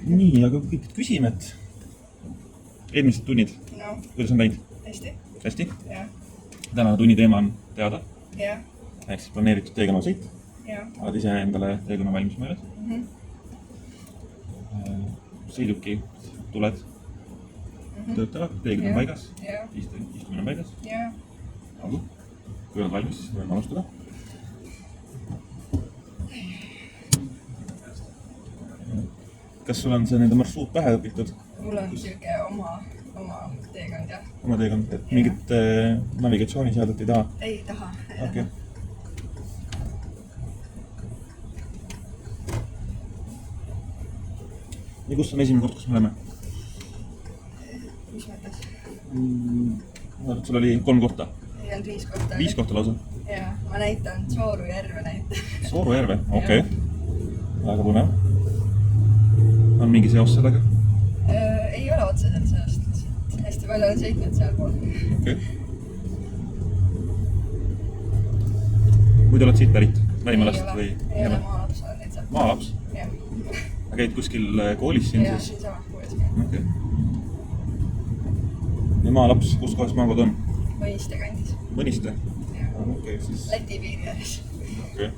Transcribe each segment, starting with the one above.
Nii, aga kõik küsime, et eelmised tunnid, kuidas on läinud? Hästi? Täna tunni teema on teada. Ehk siis planeeritud teekonna sõit. Oled ise endale teekonna valmis meeles. Sõiduki tuled, töötavad, teekond on paigas, istumine on paigas. Kui oled valmis, siis võime alustada. Kas sul on see nende marsruut pähe õpitud? Mul on siuke oma teekond, jah. Oma teekond, et mingit navigatsiooniseadet ei taha? Ei taha. Okei. Ja kus on esimene kord, kus me oleme? Mis mõttes? Sul oli 3 kohta? Ei olnud 5 kohta. 5 kohta lausa? Jaa, ma näitan Sooru järve näitan. Sooru järve? Okei. Väga põnev. On mingi seos sellega? Ei ole otseselt seost. Hästi palju olen sõitnud seal pool. Okei. Muidu oled siit pärit? Väimalast või? Ei ole maalaps olen nüüd saab. Maalaps? Jah. Käid kuskil koolis siin Jah, siis? siin sama koolis käin. Okei. Ja maalaps, kus kohas maakod on? Mõniste kandis. Mõniste? Jah. Okei, siis... Läti piiri ääres. Okei.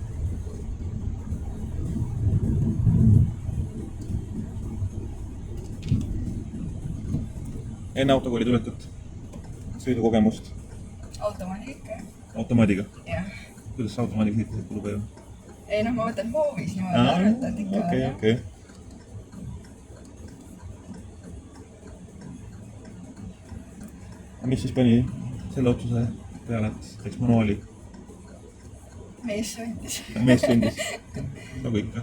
Enne autokooli tulekut sõidukogemust? Automaadiga ikka. Automaadiga? Jah. Kuidas automaadiga sõitsid kulupäeva? Ei, ma võtan hoovis niimoodi arvetad ikka. Okei. Mis siis pani selle otsuse peale, et teeks manuaali? Mees sõndis. Mees sõndis? Nagu ikka.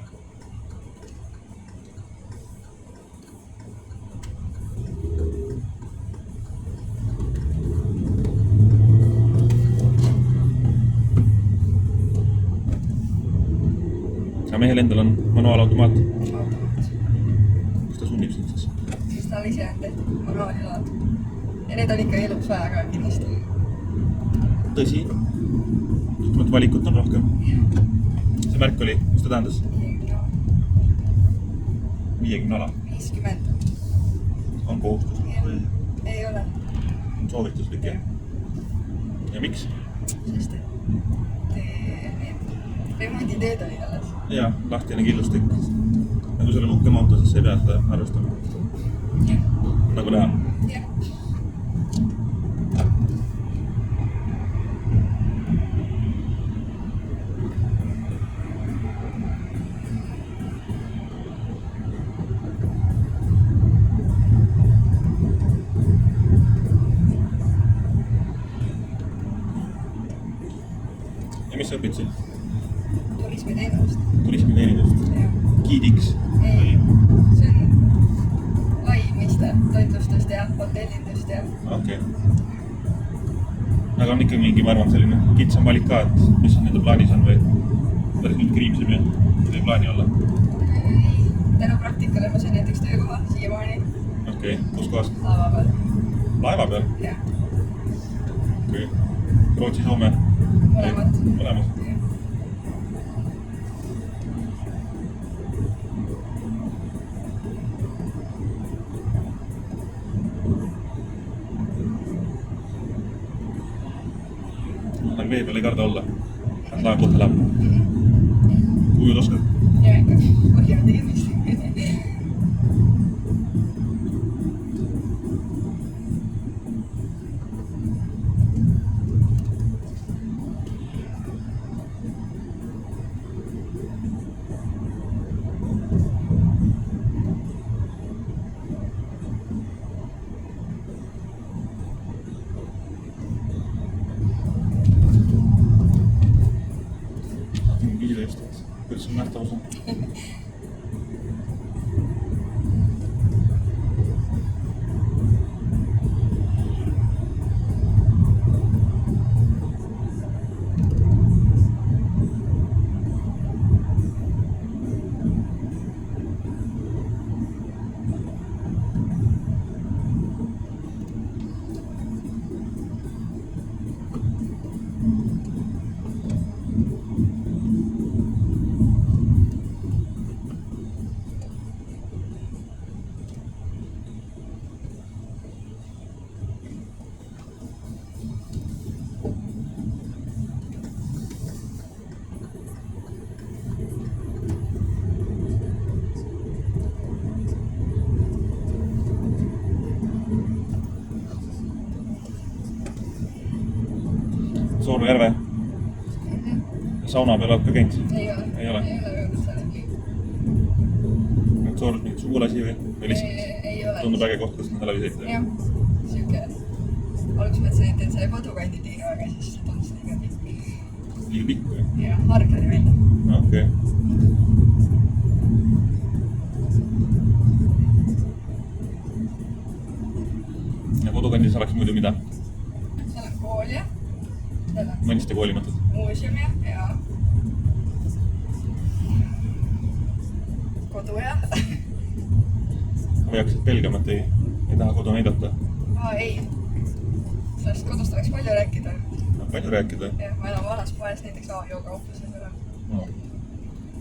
Aga mehel endal on manuaalautomaat. Automaat. Kas ta sunnib sind siis? Siis tal ise on tehtud manuaali laad. Ja need on ikka elus vaja ka kindlasti. Tõsi? Valikut on rohkem. See märk oli, mis ta tähendas? 50 ala. 50. On kohustus? Ei ole. On soovituslik, jah? Ja miks? Sest et remonditööd oli alles. Jaa, lahtine killustik. Nagu selle nuhkem auto, siis ei pea seda arvestama. Nagu näha. Jah. Ja mis sa õpid siin? Turismiteenust. Turismiteenindust? Giidiks? Ei, see on lai mõiste. Toitlustust ja hotellindust ja... Okei. Aga on ikka mingi, ma arvan, selline kitsam valik ka, et mis on nende plaanis on või päris nüüd kriimsem ja ei plaani olla? Tänu praktikale ma sain näiteks töökoha siiamaani. Okei, kus kohas? Laeva peal. Laeva peal? Jah. Okei. Rootsi, Soome? Mõlemad. Mõlemad? Aga vee peal ei karda olla. Laev kohta läheb. Ujud oskad? Ja ikka põhja teemist. Kuidas on nähtavus on? Soorma järve. Sauna peal oled ka käinud? Ei ole. Ei ole jõudnud seal. Soormas mingit sugulasi või lihtsalt Ei ole. tundub äge koht, kus nad läbi sõita? Jah, siuke. Alguses mõtlesin, et teen selle kodukandi tiiga, aga siis see tundus liiga pikk. Liiga pikk või? Jah, Harglani välja. Okei. Ja kodukandis oleks muidu mida? Seal on kool ja seal on Mõniste kooli mõtled? muuseum ja kodu ja Või hakkasid pelgama, et ei taha kodu näidata? ei. Sellest kodust oleks palju rääkida. Palju rääkida? Jah, ma elan vanas poes näiteks A-joo kaupluses ära.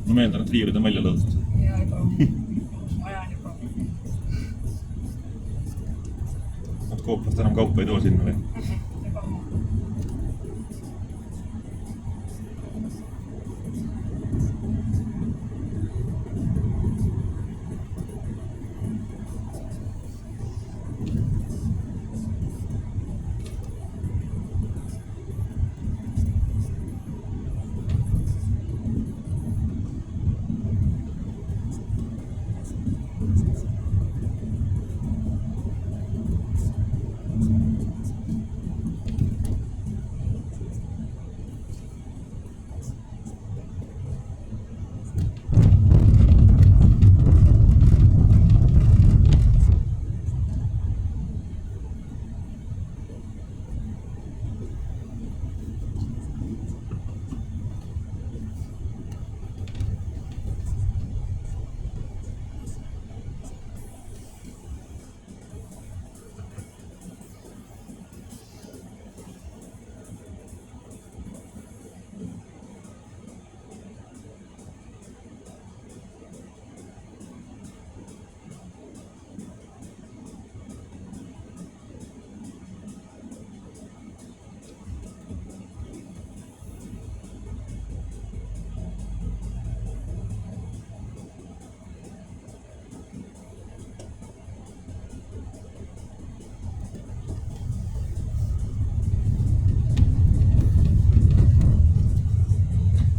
Ma meeldan, et riiulid on välja lõõdnud. Ja juba uus maja on juba. Nad Kooplast enam kaupa ei too sinna või? Juba ammu.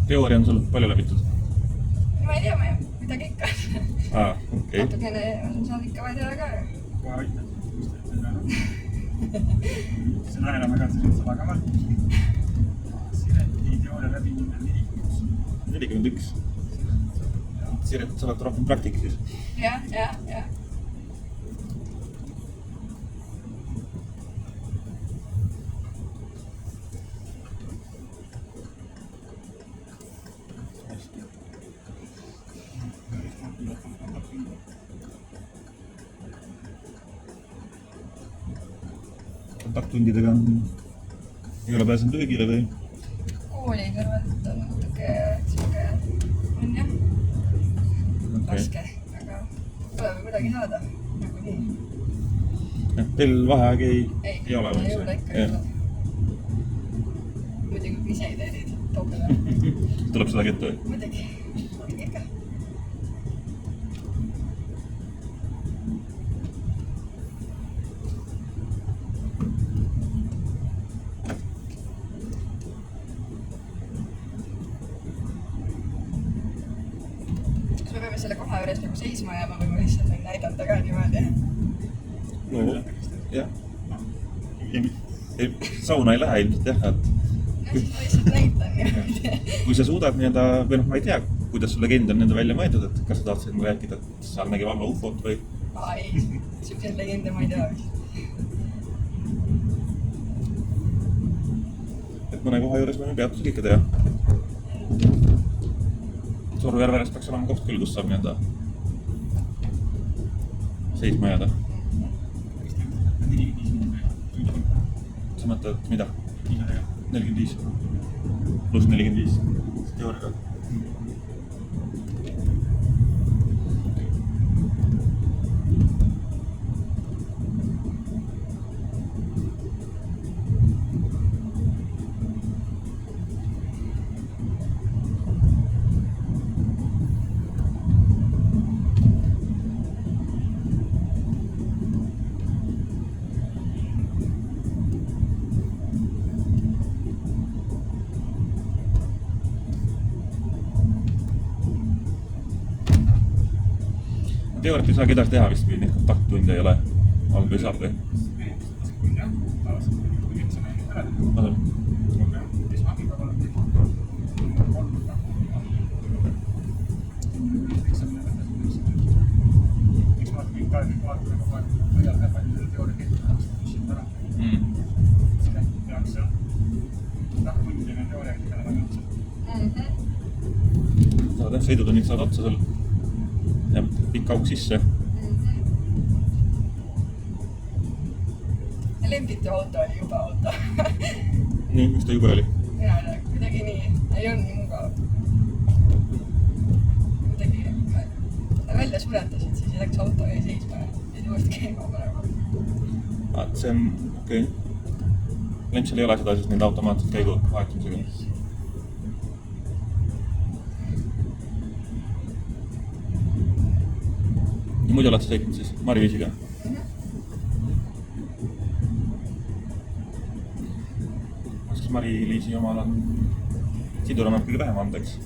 Teooria on sul palju läbitud? Ma ei tea, midagi ikka. Okei. Natukene on seal ikka vaja teha ka. Kohe aitab. See läheneb väga seda kavalt. Sireti teooria läbimine 41. Siret, sa oled rohkem praktik siis? Ja. Kontakttundidega ei ole pääsenud löögile või? Kooli kõrvalt on natuke siuke on jah raske, aga tuleb kuidagi saada nagu nii. Teil vaheaeg ei ole? Ei ole ikka ei ole. Muidugi kui ise ei tee neid toobele. Tuleb seda kette või? Muidugi ikka. Me peame selle koha juures nagu seisma jääma või ma lihtsalt võin näidata ka niimoodi. No, jah. Sauna ei lähe ilmselt jah, et Ma lihtsalt näitan niimoodi. kui sa suudad nii-öelda, või ma ei tea, kuidas sul legend on välja mõeldud, et kas sa tahtsid mulle rääkida, et seal nägi valla ufot või? Ei, siukseid legende ma ei tea vist. Et mõne koha juures võime peatusel ikka teha. Soru järve ääres peaks olema koht küll, kus saab nii-öelda seisma jääda. Sa mõtled, mida? 45. Pluss 45. Teooriaga. teooriat ei saagi edasi teha vist, kui neid kontakttunde ei ole olnud või saab või? jah, tavaliselt kui eksami ära Asel. esmapäeval on eksami eks ma kõik päevi vaatame kogu aeg, palju teooria kehtib ära. Siis peaks seal tundine teooria kehtib ära. Saad jah, sõidutunnid saad otsa seal. Jääb pikk auk sisse. Lembitu auto oli jube auto. Nii, mis ta jube oli? Mina ei tea, kuidagi nii. Ei olnud nii mugav. Kuidagi välja suretasid, siis ei läks auto ja seisma ja pidi uuesti käima panema. See on okei. Lempsel ei ole seda siis nende automaatset käigu vahetamisega. Ja muidu oled sa sõitnud siis Mari-Liisiga? Kas Mari-Liisi omal on sidur annab kõige vähem andeks?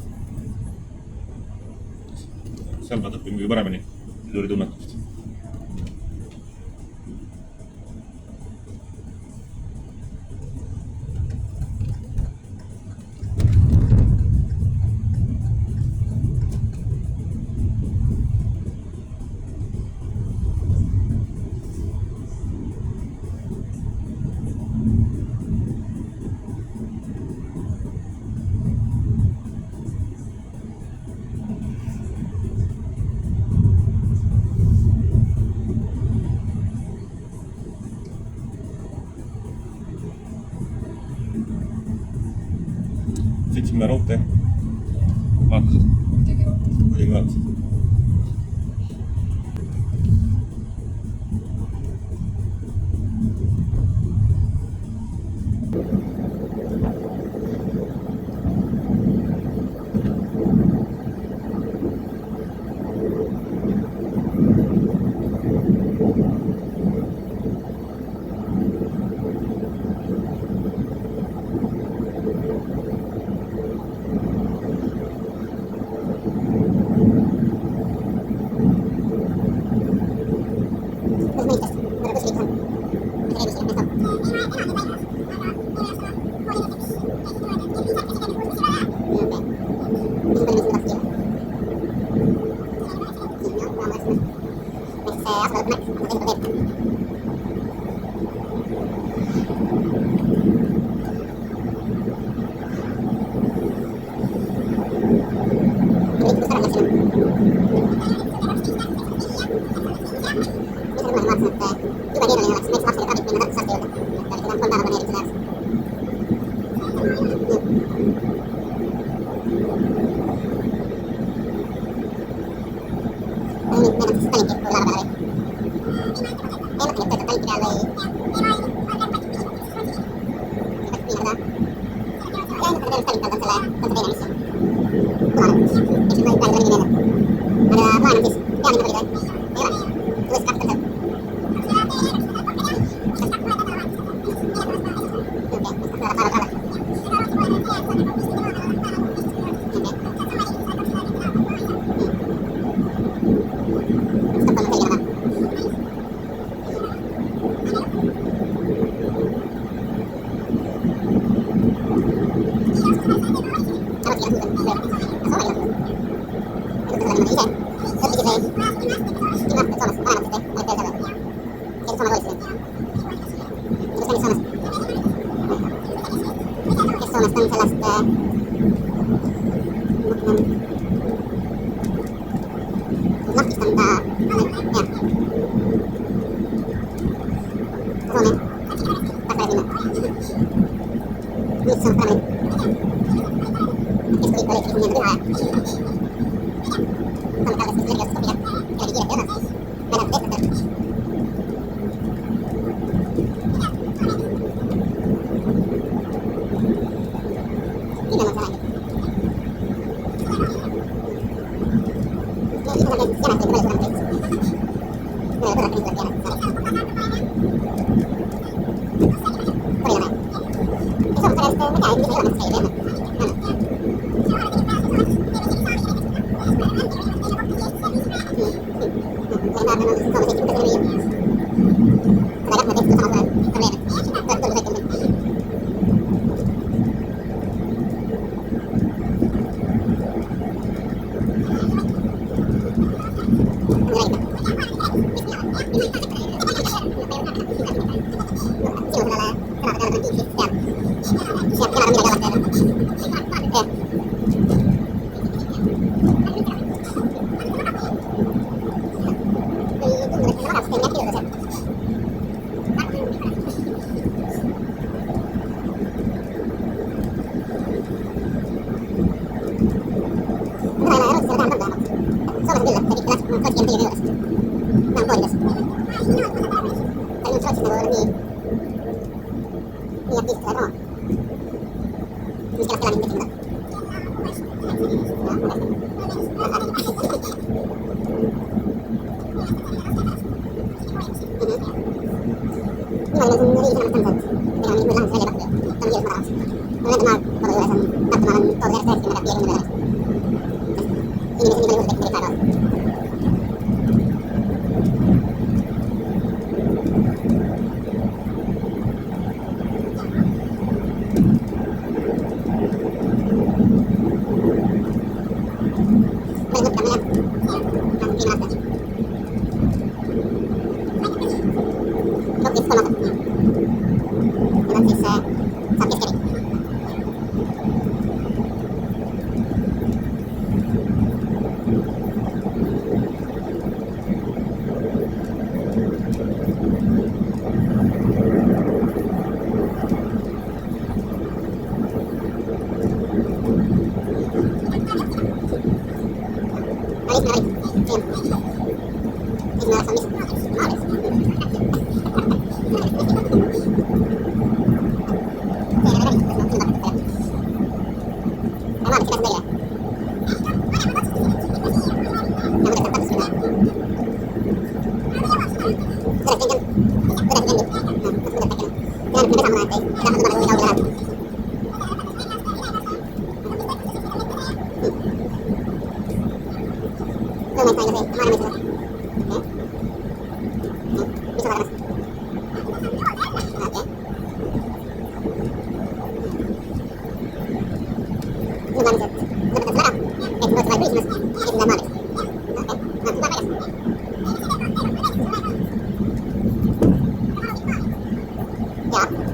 Seal pead õppima kõige paremini siduri tunnetust. Sõitsime raudtee. Vaatasid? Kuidagi vaatasid.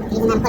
Ahí van a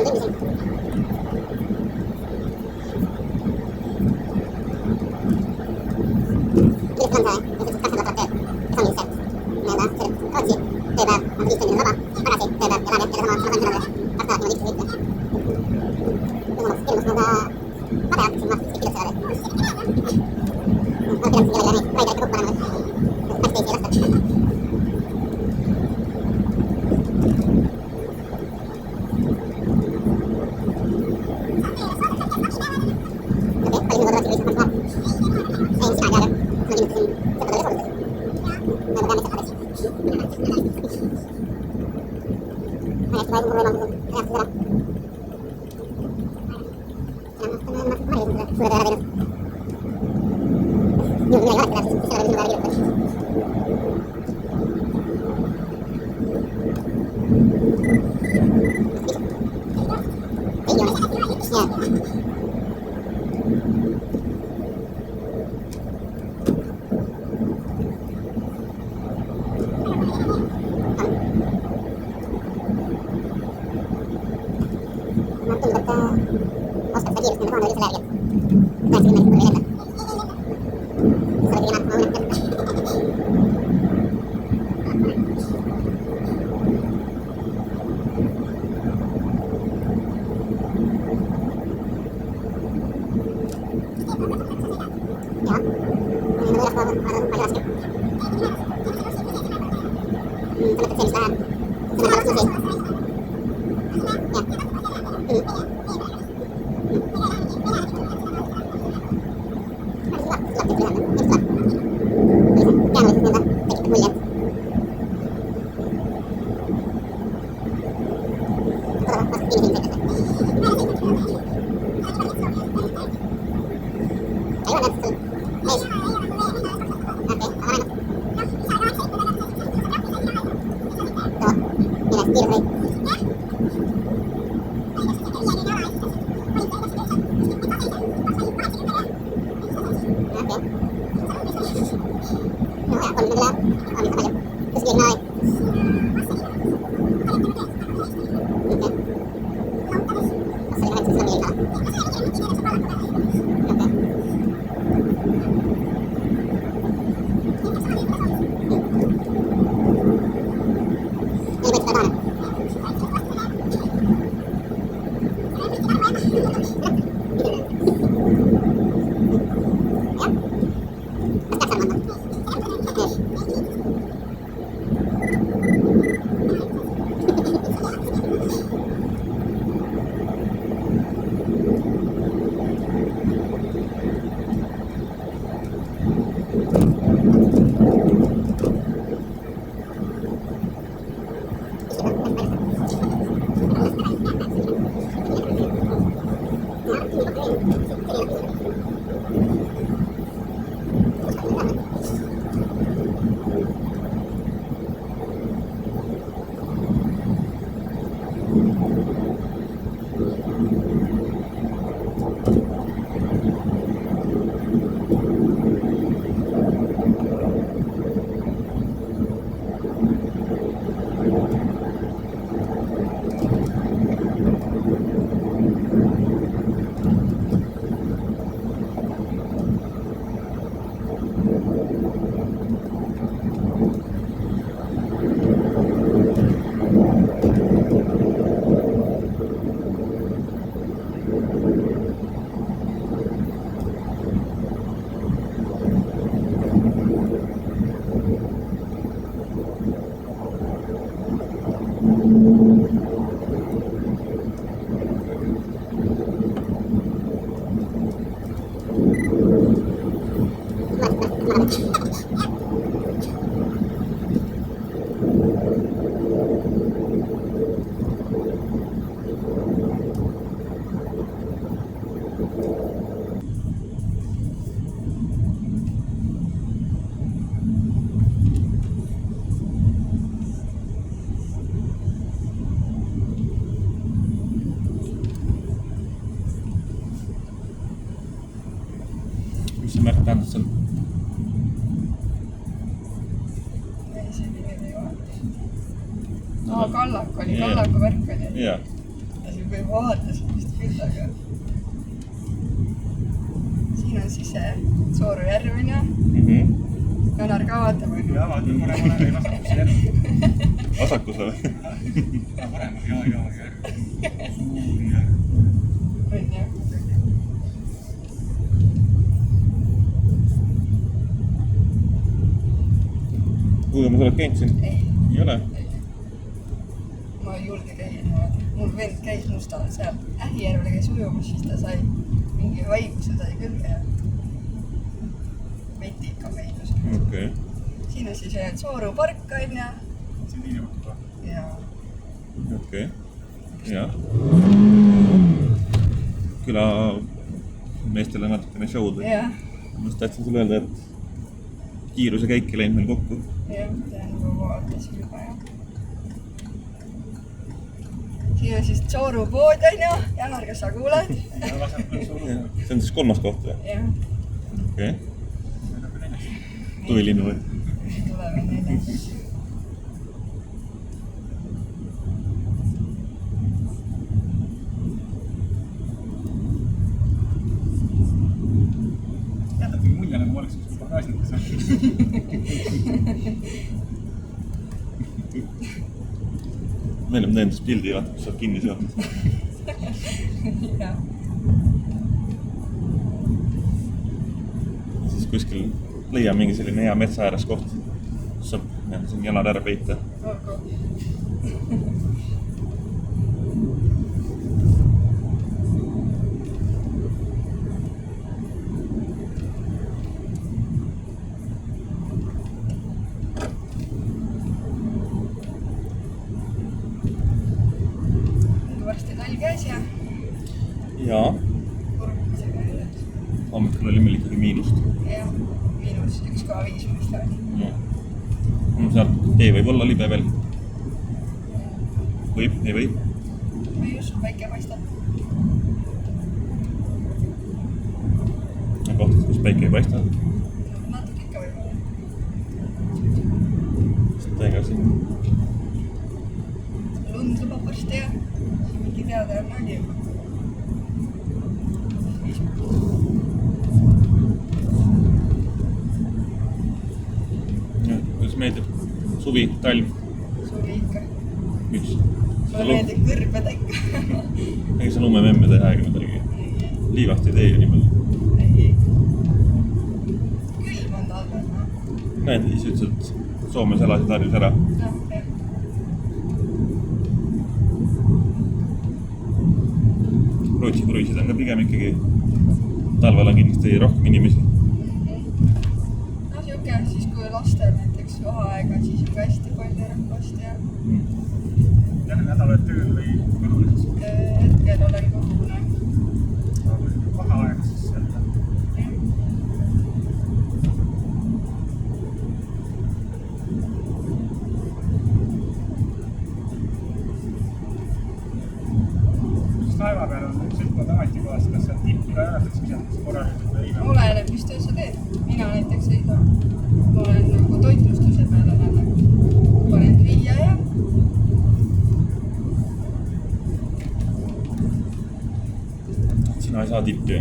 Mis see märk tähendas seal? Ei, see oli veel ei vaata. Kallaku oli, kallaku värk oli. Jaa. Ja see võib vaatas vist küll, aga siin on siis see Sooru järv, on ju. Janar ka vaatab. Jaa, vaatab paremale, ei vasakus järv. Vasakus või? Paremal, jaa, järv. Suur järv. On jah. Kuuga ma sa oled käinud siin? Ei ole? Ma ei julge käia niimoodi. Mul vend käis Mustal seal Ähijärvele käis ujumas, siis ta sai mingi haiguse sai küll ja vetika meidus. Okei. Siin on siis Sooru park, on ju. See on niimoodi või? Jaa. Okei. Jaa. Küla meestele natukene show'd. Jaa. Ma just tahtsin sulle öelda, et kiiruse käik ei läinud meil kokku. Jah, tean juba vaatasin juba, jah. Siin on siis Sooru pood, on ju. Janar, kas sa kuuled? See on siis 3. koht või? Jah. Okei. Tuvilinnu või? Tuleme 4. Jätate mulje, nagu ma oleks üks pargaasnikas. Meil on tõendas pildi, vaata, kus sa oled kinni sealt. Jah. Siis kuskil leia mingi selline hea metsa ääres koht, kus saab siin jalad ära peita. Olgu. Varsti talv käes ja Jaa. kurmisega ei ole. Hommikul oli meil ikkagi miinust. Jah, -1,5 vist oli. Sealt tee võib olla libe veel. Võib, ei või? Või just päike paistab. On kohtad, kus päike ei paista? Natuke ikka võib-olla. Seda ega siin. Lund lubab varsti ja mingi teada on oli juba. Kuidas meeldib? Suvi, talv? Suvi ikka. Miks? Mulle meeldib kõrbeda ikka. Ega sa lumememme teha aega midagi? Liivast ei tee ju nii palju. Ei. Külm on talvel. Näed, ise ütlesid, et Soomes elasid harjus ära. Jah. Rootsi kruiisid on ka pigem ikkagi. Talvel on kindlasti rohkem inimesi. No siuke, siis kui lastel näiteks vaheaega, siis juba hästi palju rahvast ja Jälle nädal oled tööl või kodunes? hetkel olen kodune. Vaheaeg siis jälle. Laeva peal on sõitvad ametikohast, kas seal tippi ka jagatakse visatakse korralikult või ei? Oleneb, mis töö sa teed. Mina näiteks ei saa. Ma olen nagu toitlustuse peale näeme. Panen viia ja Sina ei saa tippi.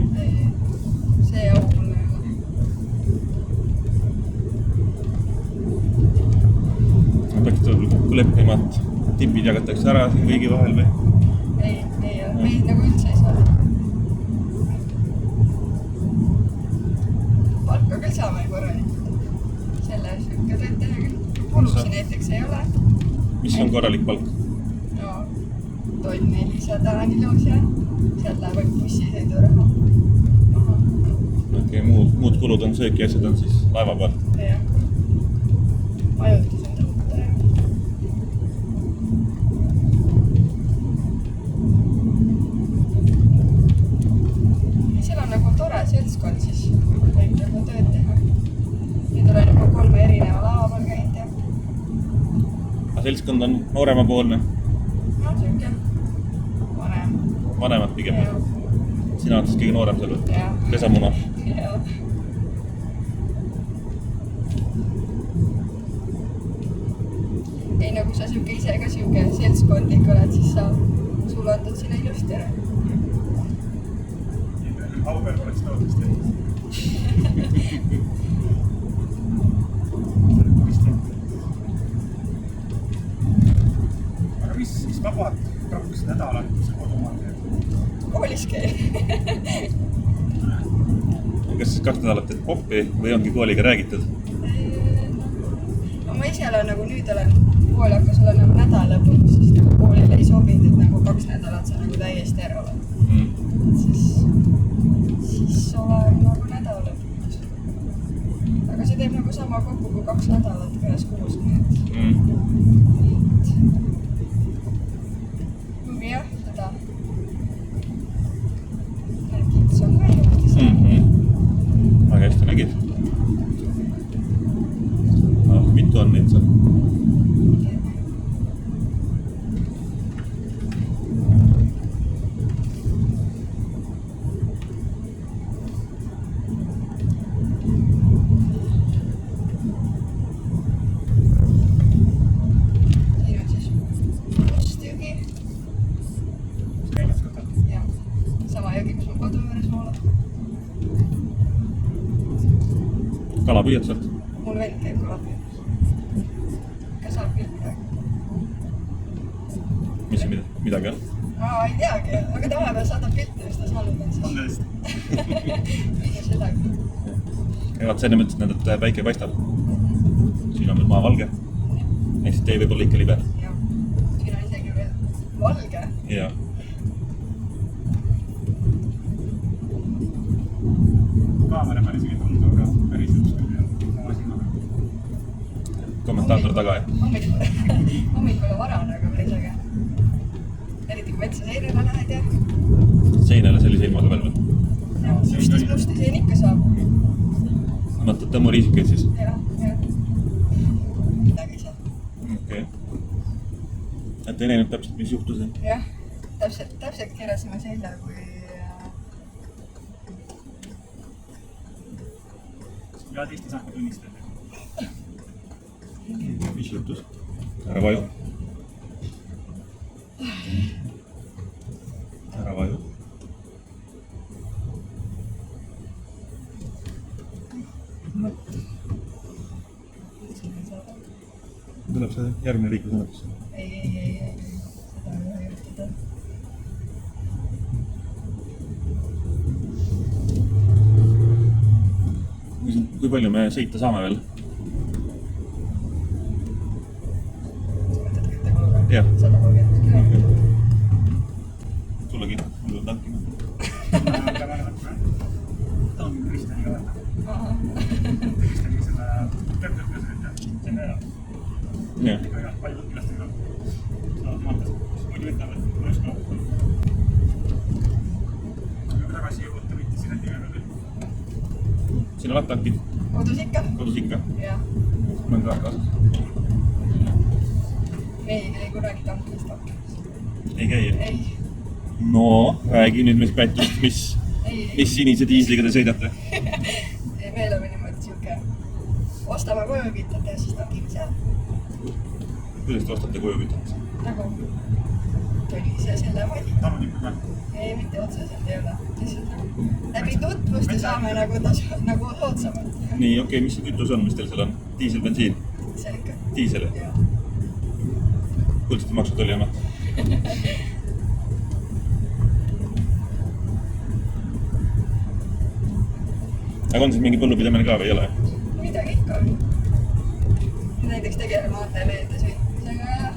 see au mulle ei ole. Peaks võib-olla kokku leppima, et tipid jagatakse ära siin kõigi vahel või? Ei ole. Meid nagu üldse ei saa. Palka küll saame korralikult. Selle siuke tööd teha küll. Kulusi näiteks ei ole. Mis on korralik palk? No, toll 400 on ilus ja seal läheb ainult bussisõiduraha. Okei, muud kulud on sööki asjad on siis laeva peal. Jah. Majutus on tõuta ja seal on nagu tore seltskond, siis võib nagu tööd teha. Nüüd olen juba 3 erineva laeva peal käinud ja Aga seltskond on nooremapoolne, no siuke vanem. vanemad pigem. Ja. Sina oled siis kõige noorem seal või? Jah. Pesamuna. Ja. Ei, no kui sa siuke ise ka siuke seltskondlik oled, siis sa sulatad sinna ilusti ära. Auver poleks tootest tehtud. Aga mis vabad 2 nädalat, kui sa kodumaal teed? Koolis käib. Kas siis 2 nädalat teed poppi või ongi kooliga räägitud? No ma ise olen nagu nüüd olen, kool hakkas olema nagu nädalapõhjus, sest nagu koolile ei sobinud, et nagu 2 nädalat sa nagu täiesti ära oled. Siis olen nagu nädalapõhjus. Aga see teeb nagu sama kokku kui 2 nädalat ühes kuus, nii et kuigi jah, seda kits on ka ilusti seal. Väga hästi nägid. Mitu on neid seal? Siin on siis must jõgi. Ja sama jõgi, kus mul kodu juures voolab. Kala püüad sealt? Mul vend käib kalapüüdmas. Kas saab küll midagi? Mis midagi on? Ei teagi, aga ta vahepeal saadab pilte, mis ta saanud on siis. On tõesti. Ei seda küll. Ja vaat sa enne mõtlesid, et päike paistab. Siin on veel maa valge. Ehk siis tee võib olla ikka libe. Ja siin on isegi veel valge. Ja. Kaamera peal isegi tundub ka päris ükskõik. Kommentaator taga, jah? Hommikul on vara on aga päris äge. Eriti kui metsa seinale lähed ja Seinale sellise ilmaga veel või? musti sein ikka saab. Mõtled tõmmuriisikaid siis? Jah. Midagi seal. Okei. Et ei näinud täpselt, mis juhtus. Jah, täpselt keerasime selja, kui... Ja tihti saab tunnistada. Mis juhtus? Ära vaju. Ära vaju. Tuleb see järgmine liiklusõnnetus? Ei. Seda ei ole juhtuda. Kui palju me sõita saame veel? Jah. 130 kilomeetrit. Sullegi, mul on tankima. Ta on Kristjaniga võtta. Kristjaniga selle tööpöösõita. See on ära. Jah. Väga palju külastada. Saavad maantas. Muidu võtavad mõjuska. Aga tagasi jõuda võtti sinna nimega küll. Siin oled tankid? Kodus ikka? Kodus ikka? Jah. Mul on ka kaasas. Ei kunagi tankis. Ei käi? Ei. No, räägi nüüd mis pättust, mis sinise diisliga te sõidate? Ei, meil on niimoodi siuke ostame koju kütata ja siis tankime seal. Kuidas te ostate koju kütata? Nagu tuli see selle vali. Talunikku ka? Ei, mitte otseselt ei ole. Läbi tutvust ja saame nagu hootsamalt. Nii, okei, mis see kütus on, mis teil seal on? Diisel, bensiin? Diisel ikka. Diisel? Jah. Kuidas te maksud oli oma? Aga on siis mingi põllupidamine ka või ei ole? Midagi ikka on. Näiteks tegeleme ATV-de sõitmisega ja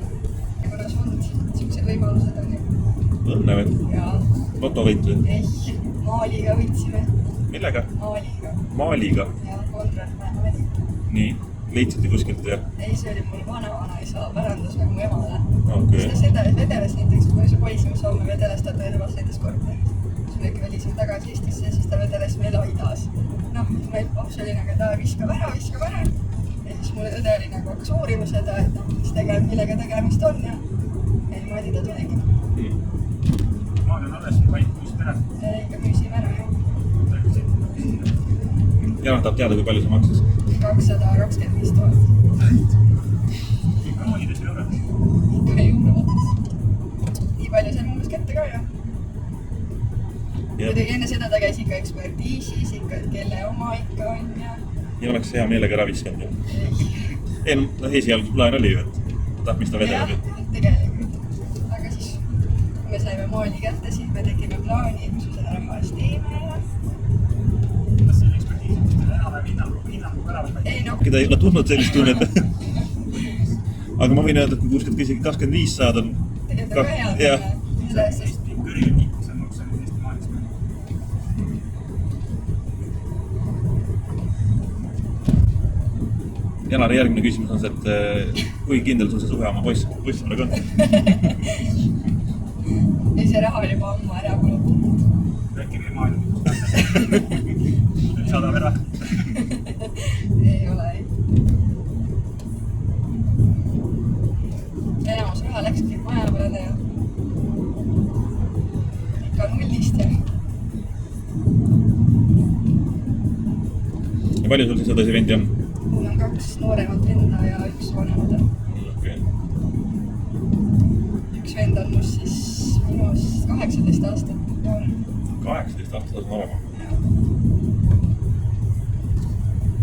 kuna sund, siuksed võimalused on ju. Õnne või? Jaa. Loto võit või? Ei, maaliga võitsime. Millega? Maaliga. Maaliga? Jaa, Konrad Maali. Nii, leidsite kuskilt ja? Ei, see oli mul vana-vanaisa pärandus nagu mu emale. Okei. Siis ta vedeles näiteks, kui me kolisime Soome vedeles, ta tõrvas näiteks korteris. Siis me välisime tagasi Eestisse ja siis ta vedeles meil aidas. Noh, meil paps oli nagu, ta viskab ära. Ja siis mulle õde oli nagu hakkas uurima seda, et millega tegemist on ja niimoodi ta tuligi. Maal on alles vaid kuust ära. Ikka müüsime ära ju. Ja tahab teada, kui palju see maksis? 225 000. Ikka moodides ei ole. Ikka ei umbes. Nii palju seal umbes kätte ka ju. Kuidagi enne seda ta käis ikka ekspertiisis, ikka kelle oma ikka on ja... Ja oleks hea meelega ära viskanud ju. Ei, no esialgus plaan oli ju, et tahmis ta vedeleb. Jah, tegelikult. Aga siis, kui me saime maali kätte, siis me tegime plaani, et mis me selle raha eest teeme ja... Kas see on ekspertiis, mis teile enam hinnangu ära või? Ei no... Keda ei ole tundnud sellist tunnet. Aga ma võin öelda, et kui kuskilt isegi 25 saad on... Tegelikult on hea. Eesti kõrgem kiikus on mõksa Eesti maalis. Janari järgmine küsimus on see, et kui kindel sul see suhe oma poissimega on? Ei, see raha oli juba ammu ära kulutatud. Äkki veel maailma. Saada veel raha. Ei ole, ei. Enamus raha läkski maja peale ja ikka nullist ja... Ja palju sul siis õdesi vendi on? Mul on 2 nooremat venda ja 1 vanemad. Okay. Üks vend on must siis minust 18 aastat. 18 aastat on olema.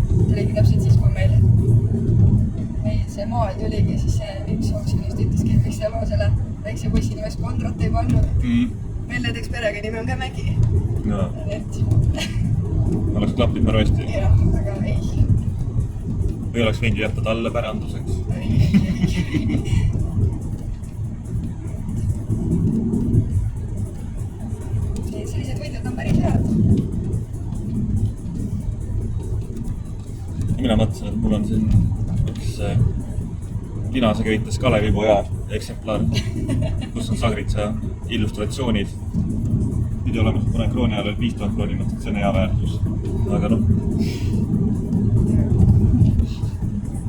Tuligi täpselt siis, kui meil see maal tuligi, siis see üks oksjonist ütleski, et miks tema selle väikse poissi nimeks Konrad ei pannud. Meil näiteks perega nimi on ka Mägi. No. Et... Oleks klapid mõru hästi. Jah, aga ei. Või oleks võinud jätta talle päranduseks? Ei. Sellised võidud on päris head. Mina mõtlesin, et mul on siin üks linasega viitas Kalevipoja eksemplar, kus on Sagritsa illustratsioonid. Pidi olema mõne krooni ajal 5000 krooni, mõtlesin, et see on hea väärtus. Aga noh.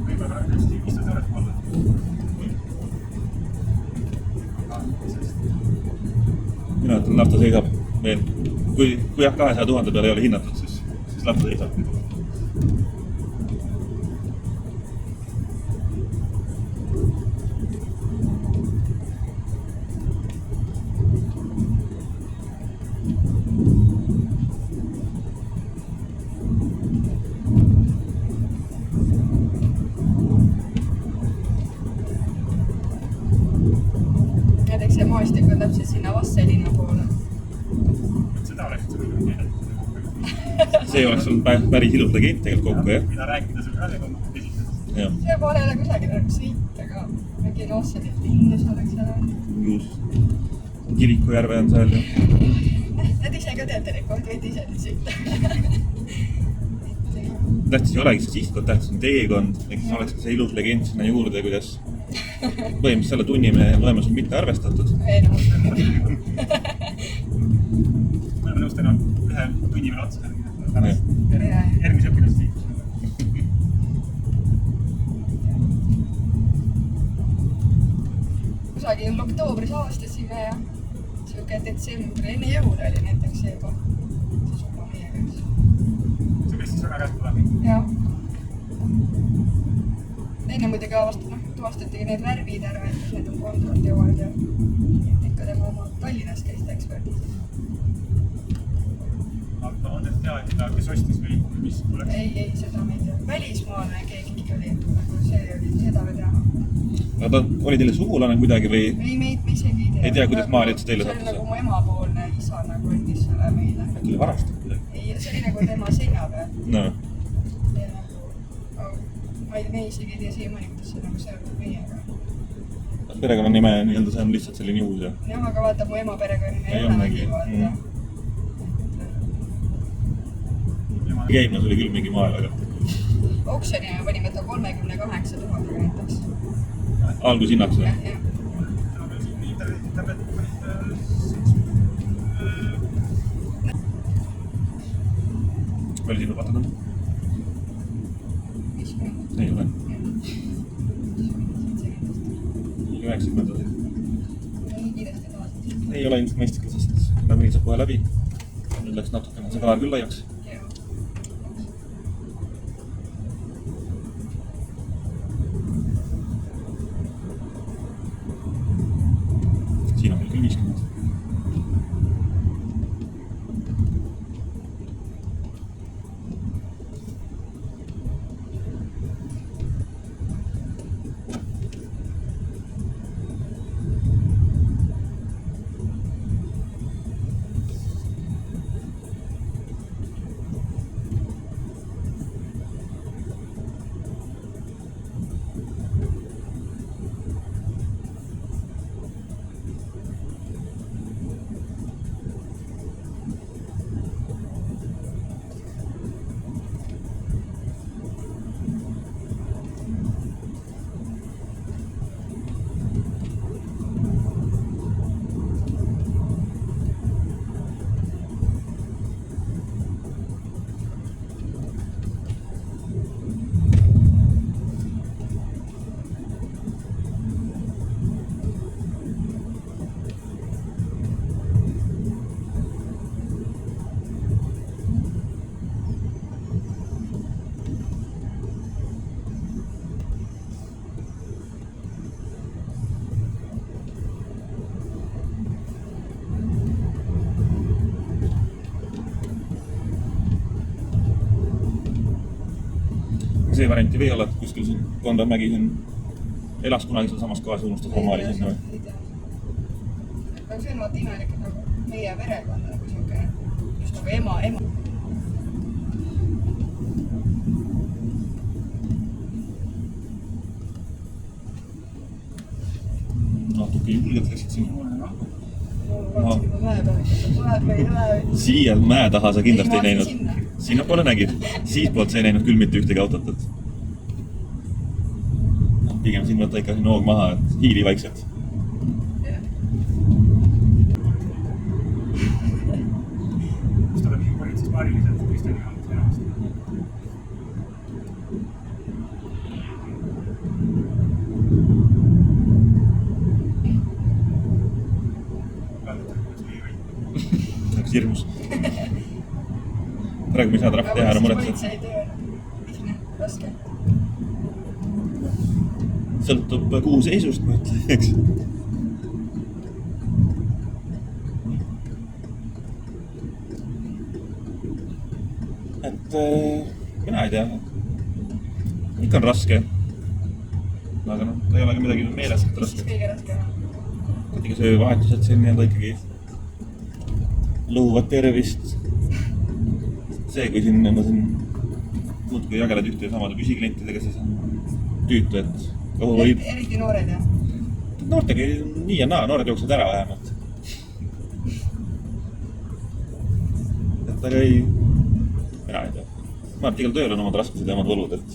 Võib-olla hästi 500 eurot olla. nafta seisab veel. Kui jah 200 000 peale ei ole hinnatud, siis nafta seisab. Näiteks see maastik on täpselt sinna Vastseliina poole. Seda oleks sul nii. See oleks sul päris ilus legend tegelikult kokku, jah? Mida rääkida sul ka esitades. See poole ei ole kusagil nagu sõita, aga mingi Noosselit linnus oleks seal. Just. Kirikujärve on seal. Nad ise ka teate, et kohti võid ise nüüd sõita. Tähtis ei olegi see siistkond, tähtis on teekond. Eks oleks ka see ilus legend sinna juurde, kuidas põhimõtteliselt selle tunni me loeme sul mitte arvestatud. Ei no. Ma nõustan ühe tunni veel otsa. Järgmise õpilaste liikus. Kusagil oktoobris avastasime ja siuke detsembri enne jõule oli näiteks see juba. See suva meie käes. See võis siis väga käest tulema. Jah. Enne muidugi tuvastatigi need värvid ära, et need on kondavad jõuad ja ikka tema oma Tallinnas käiste eksperdid. Aga on need teadida, kes ostis või mis tuleks? Ei, seda me ei tea. Välismaalane keegi oli, nagu see oli, seda me teame. Aga ta oli teile sugulane kuidagi või? Ei, me isegi ei tea. Ei tea, kuidas maal üldse teile sattus. See oli sattus? nagu mu emapoolne isa nagu endis selle meile. Äkki oli varastab kuidagi? Ei, see oli nagu tema seina peal. No. Me isegi ei tea siiamaani, kuidas see nagu seotud meiega. Perekonnanime nii-öelda see on lihtsalt selline juhus, jah? Jah, aga vaata, mu ema perekonnanime ei ole nägi, vaata. Käimas oli küll mingi maael, aga... Oksjoni me panime ta 38 000 näiteks. Algusinnaks või? Jah. Palju siin lubatud on? Ei ole. 90. Nii kiiresti taas. Ei ole ilmselt mõistlik, sest nagunii saab kohe läbi. Nüüd läks natukene see kaar küll laiaks. Siin on meil küll 50. See varianti või ei ole, et kuskil siin Konrad Mägi siin elas kunagi seal samas kohas ja unustas romaali sinna või? Ei tea. Aga see on vaata imelik, et nagu meie perekond nagu siuke, just nagu ema. Natuke julgelt läksid siin. Vaatasin juba mäe peale, tuleb või ei tule. Siia mäe taha sa kindlasti ei näinud. Sinna poole nägid. Siis poolt sa ei näinud küll mitte ühtegi autot. Pigem siin võtta ikka noog maha, et hiili vaikselt. Kus tuleb mingi politseis paariliselt Kristjani olnud enamasti? hirmus. Praegu me ei saa trahvi teha, ära muretse. Politseitöö, lihtne, raske. Sõltub kuhu seisust, ma ütlen, eks. Et mina ei tea. Ikka on raske. Aga noh, ei ole ka midagi meeles, et raske. Kõige raske. Kuidagi see vahetused siin nii-öelda ikkagi lõhuvad tervist. See, kui siin muudkui jageled ühte ja samade püsiklientidega, siis on tüütu, et kogu võib... Eriti noored, jah? Noortega nii ja naa, noored jooksevad ära vähemalt. Et aga ei... Mina ei tea. Ma arvan, et igal tööl on omad raskused ja omad võlud, et...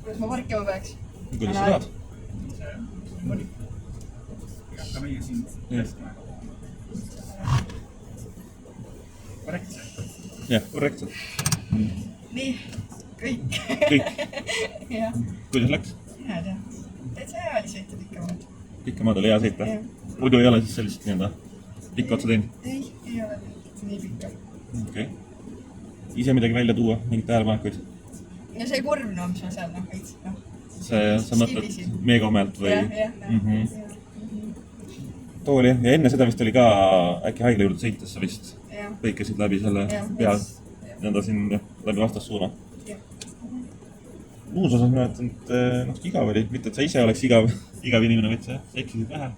Kuidas ma parkima peaks? Kuidas sa saad? Ka meie siin keskma. Korrektselt. Jah, korrektselt. Nii, kõik. Kõik? Jah. Kuidas läks? Hea tea. Täitsa hea oli sõita pikka maad. Pikka maad oli hea sõita? Muidu ei ole siis sellist nii-enda pikka otsa teinud? Ei ole nii pikka. Okei. Ise midagi välja tuua, mingid tähelepanekuid? Ja see kurv, no, mis ma seal võits. Sa mõtled meegomelt või? Jah. Too oli, ja enne seda vist oli ka äkki haigla juurde sõites sa vist põikesid läbi selle peal, nõnda siin läbi vastassuuna. Muus osas ma ütlen, et natuke igav oli, mitte et sa ise oleks igav inimene, vaid sa eksisid vähe.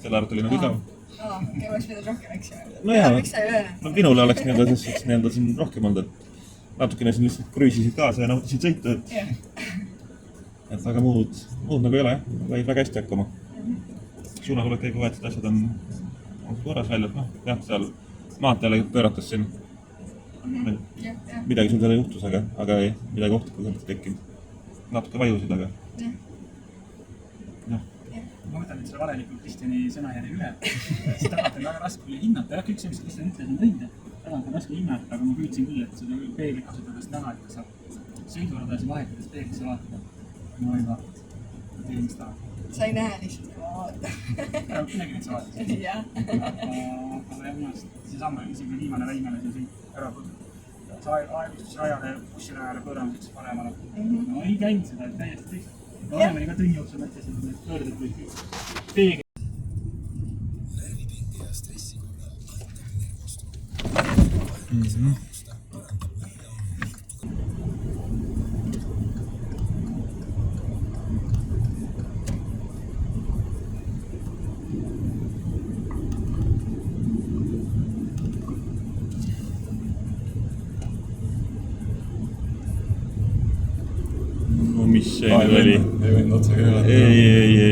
Selle arvelt oli nagu igav. Okei, oleks pidanud rohkem eksima. No jaa, miks sa ei öelnud? no minule oleks nii-öelda siin rohkem olnud, et natukene siin lihtsalt krüüsisid kaasa ja nautisid sõitu, et aga muud nagu ei ole, vaid väga hästi hakkama. Suunakulud kõik võetud asjad on korras välja, noh, jah, seal maanteele pöörates siin midagi sul seal juhtus, aga ei, midagi ohtlikku ei tekkinud. Natuke vajusid, aga jah. Ma võtan nüüd selle valelikult Kristjani sõnajärje üle. Siis tagant on väga raske hinnata. Jah, kõik see, mis Kristjan ütles, on õige. Tagant on raske hinnata, aga ma püüdsin küll, et seda peegli kasutades näha, et kas sa sõiduradasi vahetades peeglisse vaatad. Ma juba teen, mis tahad. Sa ei näe lihtsalt, kui ma vaatan. Midagi nüüd sa vaatasid. Jah. Aga jah, minu arust see samm isegi viimane väimene siin sõit ära põdud. Aegustusrajale, bussirajale pööramiseks paremale. No ei käinud seda, et täiesti teist. No oleme ka tunni jooksul mõtlesin, et need pöörded või peegel. Närvipinge ja stressi korral aitab nervostumine. mis see nüüd oli? Ei võinud otsa ka öelda. Ei.